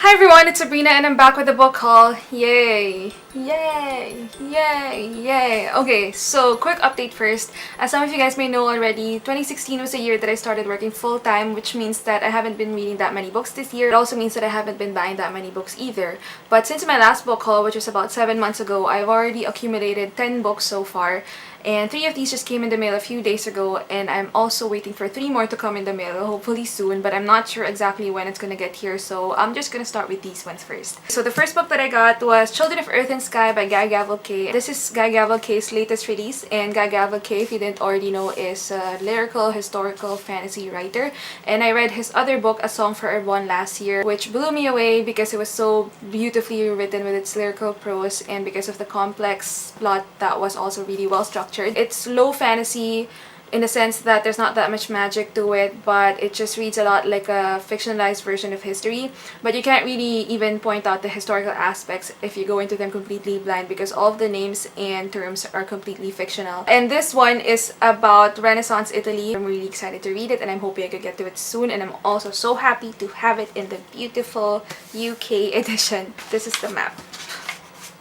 Hi everyone, it's Sabrina and I'm back with a book haul. Yay! Yay! Yay! Yay! Okay, so quick update first. As some of you guys may know already, 2016 was the year that I started working full-time, which means that I haven't been reading that many books this year. It also means that I haven't been buying that many books either. But since my last book haul, which was about 7 months ago, I've already accumulated 10 books so far. And 3 of these just came in the mail a few days ago, and I'm also waiting for 3 more to come in the mail, hopefully soon, but I'm not sure exactly when it's gonna get here, so I'm just gonna start with these ones first. So the first book that I got was Children of Earth and Sky by Guy Gavin Kay. This is Guy Gavin Kay's latest release, and Guy Gavin Kay, if you didn't already know, is a lyrical, historical fantasy writer. And I read his other book, A Song for Everyone, last year, which blew me away because it was so beautifully written with its lyrical prose and because of the complex plot that was also really well structured. It's low fantasy in the sense that there's not that much magic to it, but it just reads a lot like a fictionalized version of history. But you can't really even point out the historical aspects if you go into them completely blind because all of the names and terms are completely fictional. And this one is about Renaissance Italy. I'm really excited to read it and I'm hoping I could get to it soon, and I'm also so happy to have it in the beautiful UK edition. This is the map.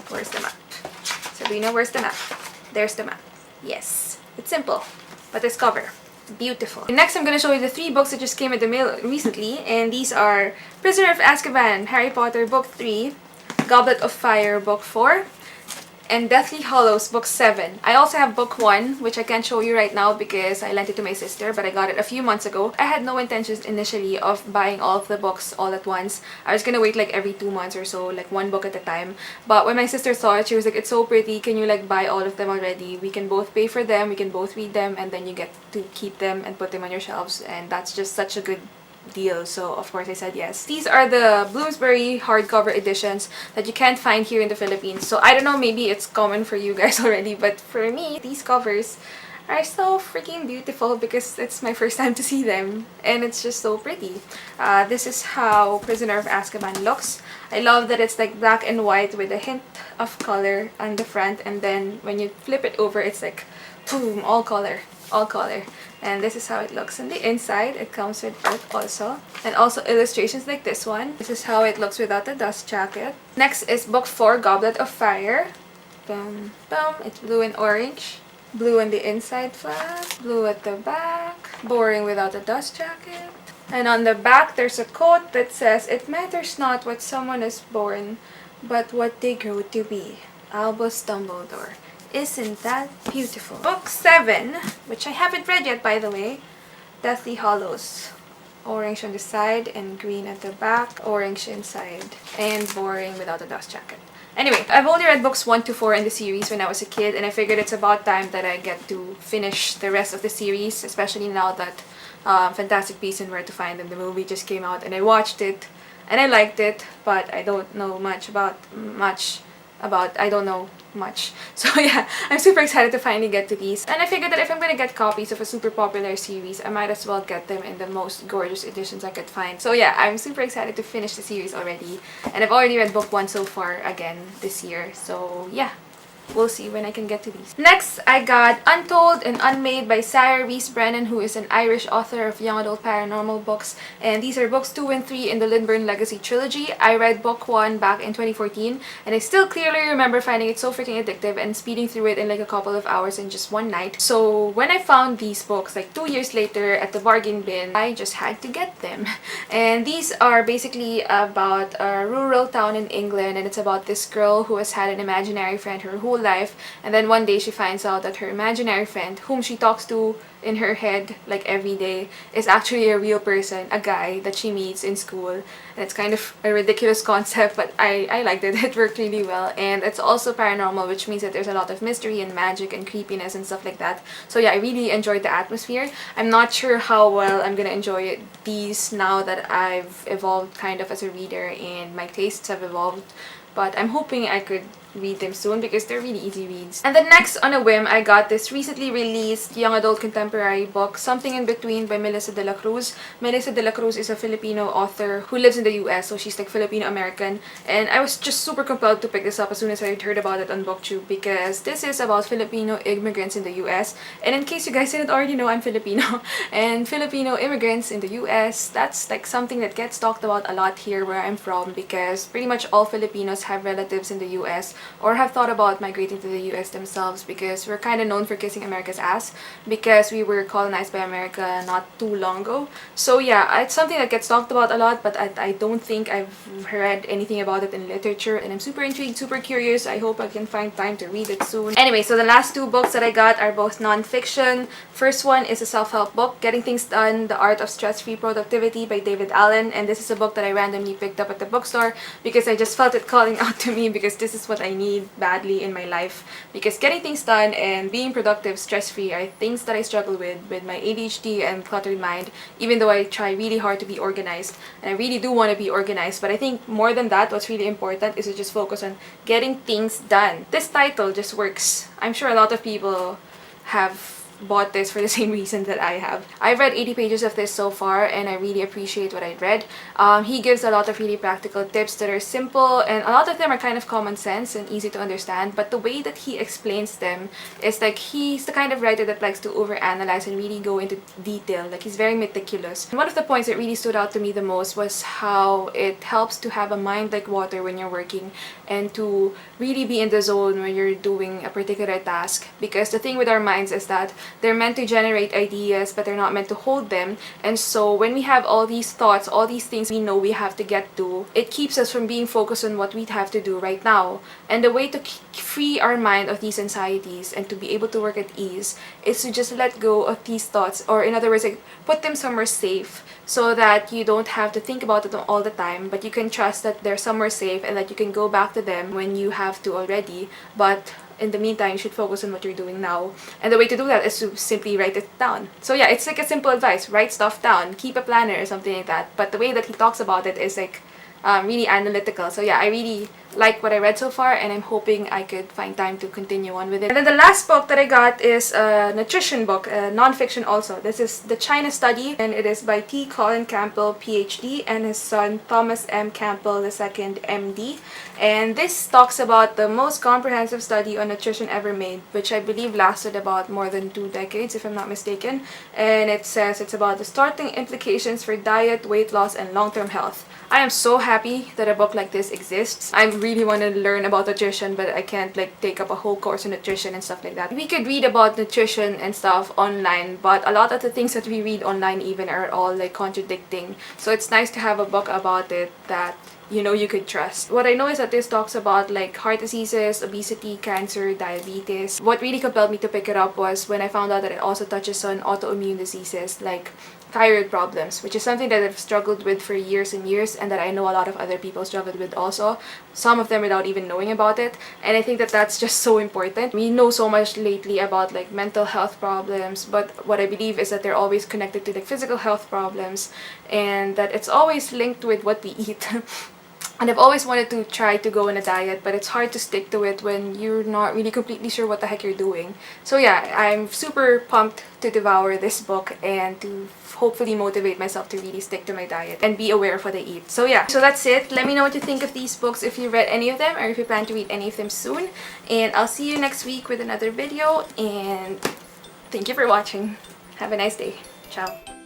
Where's the map? Sabrina, where's the map? There's the map. Yes, it's simple, but this cover, beautiful. Next, I'm gonna show you the 3 books that just came in the mail recently, and these are Prisoner of Azkaban, Harry Potter Book 3, Goblet of Fire Book 4, and Deathly Hallows Book 7. I also have Book 1, which I can't show you right now because I lent it to my sister, but I got it a few months ago. I had no intentions initially of buying all of the books all at once. I was gonna wait like every 2 months or so, like 1 book at a time. But when my sister saw it, she was like, it's so pretty, can you like buy all of them already? We can both pay for them, we can both read them, and then you get to keep them and put them on your shelves, and that's just such a good deal, so of course I said yes. These are the Bloomsbury hardcover editions that you can't find here in the Philippines, so I don't know, maybe it's common for you guys already, but for me, these covers are so freaking beautiful because it's my first time to see them, and it's just so pretty. This is how Prisoner of Azkaban looks. I love that it's like black and white with a hint of color on the front, and then when you flip it over, it's like boom, all color. All color. And this is how it looks on the inside. It comes with art also, and also illustrations like this one. This is how it looks without the dust jacket. Next is Book 4, Goblet of Fire. Boom, boom. It's blue and orange. Blue on the inside flap, blue at the back. Boring without a dust jacket. And on the back, there's a quote that says, "It matters not what someone is born, but what they grow to be." Albus Dumbledore. Isn't that beautiful? Book 7, which I haven't read yet, by the way. Deathly Hallows. Orange on the side and green at the back. Orange inside. And boring without a dust jacket. Anyway, I've only read books 1 to 4 in the series when I was a kid, and I figured it's about time that I get to finish the rest of the series, especially now that Fantastic Beasts and Where to Find Them, the movie, just came out, and I watched it, and I liked it, but I don't know much. So yeah, I'm super excited to finally get to these. And I figured that if I'm gonna get copies of a super popular series, I might as well get them in the most gorgeous editions I could find. So yeah, I'm super excited to finish the series already. And I've already read book 1 so far again this year. So yeah. We'll see when I can get to these. Next, I got Untold and Unmade by Sarah Rees Brennan, who is an Irish author of young adult paranormal books. And these are books 2 and 3 in the Lindburn Legacy trilogy. I read book 1 back in 2014, and I still clearly remember finding it so freaking addictive and speeding through it in like a couple of hours in just one night. So when I found these books like 2 years later at the bargain bin, I just had to get them. And these are basically about a rural town in England, and it's about this girl who has had an imaginary friend her whole life, and then one day she finds out that her imaginary friend, whom she talks to in her head like every day, is actually a real person, a guy that she meets in school. And it's kind of a ridiculous concept, but I liked it. It worked really well, and it's also paranormal, which means that there's a lot of mystery and magic and creepiness and stuff like that. So yeah, I really enjoyed the atmosphere. I'm not sure how well I'm gonna enjoy these now that I've evolved kind of as a reader and my tastes have evolved, but I'm hoping I could read them soon because they're really easy reads. And then next, on a whim, I got this recently released young adult contemporary contemporary book, Something in Between by Melissa de la Cruz. Melissa de la Cruz is a Filipino author who lives in the US, so she's like Filipino-American. And I was just super compelled to pick this up as soon as I heard about it on BookTube because this is about Filipino immigrants in the US. And in case you guys didn't already know, I'm Filipino. And Filipino immigrants in the US, that's like something that gets talked about a lot here where I'm from because pretty much all Filipinos have relatives in the US or have thought about migrating to the US themselves because we're kind of known for kissing America's ass because we were colonized by America not too long ago. So yeah, it's something that gets talked about a lot, but I don't think I've read anything about it in literature, and I'm super intrigued, super curious. I hope I can find time to read it soon. Anyway, so the last two books that I got are both non-fiction. First one is a self-help book, Getting Things Done, The Art of StressFree Productivity by David Allen, and this is a book that I randomly picked up at the bookstore because I just felt it calling out to me because this is what I need badly in my life. Because getting things done and being productive, stress-free are things that I struggle with my ADHD and cluttered mind, even though I try really hard to be organized. And I really do want to be organized, but I think more than that, what's really important is to just focus on getting things done. This title just works. I'm sure a lot of people have bought this for the same reason that I have. I've read 80 pages of this so far and I really appreciate what I read. He gives a lot of really practical tips that are simple and a lot of them are kind of common sense and easy to understand, but the way that he explains them is like he's the kind of writer that likes to overanalyze and really go into detail. Like he's very meticulous. And one of the points that really stood out to me the most was how it helps to have a mind like water when you're working and to really be in the zone when you're doing a particular task, because the thing with our minds is that they're meant to generate ideas, but they're not meant to hold them. And so when we have all these thoughts, all these things we know we have to get to, it keeps us from being focused on what we have to do right now. And the way to free our mind of these anxieties and to be able to work at ease is to just let go of these thoughts, or in other words, like put them somewhere safe so that you don't have to think about it all the time, but you can trust that they're somewhere safe and that you can go back to them when you have to already. But in the meantime, you should focus on what you're doing now. And the way to do that is to simply write it down. So yeah, it's like a simple advice. Write stuff down. Keep a planner or something like that. But the way that he talks about it is like really analytical. So yeah, I really like what I read so far and I'm hoping I could find time to continue on with it. And then the last book that I got is a nutrition book, non-fiction also. This is The China Study and it is by T. Colin Campbell, PhD, and his son Thomas M. Campbell II, MD. And this talks about the most comprehensive study on nutrition ever made, which I believe lasted about more than 2 decades if I'm not mistaken. And it says it's about the startling implications for diet, weight loss, and long-term health. I am so happy that a book like this exists. I really want to learn about nutrition, but I can't like take up a whole course on nutrition and stuff like that. We could read about nutrition and stuff online, but a lot of the things that we read online even are all like contradicting. So it's nice to have a book about it that you know you could trust. What I know is that this talks about like heart diseases, obesity, cancer, diabetes. What really compelled me to pick it up was when I found out that it also touches on autoimmune diseases like thyroid problems, which is something that I've struggled with for years and years and that I know a lot of other people struggled with also, some of them without even knowing about it. And I think that that's just so important. We know so much lately about like mental health problems, but what I believe is that they're always connected to like physical health problems and that it's always linked with what we eat. And I've always wanted to try to go on a diet, but it's hard to stick to it when you're not really completely sure what the heck you're doing. So yeah, I'm super pumped to devour this book and to hopefully motivate myself to really stick to my diet and be aware of what I eat. So yeah, so that's it. Let me know what you think of these books, if you read any of them or if you plan to read any of them soon. And I'll see you next week with another video, and thank you for watching. Have a nice day. Ciao.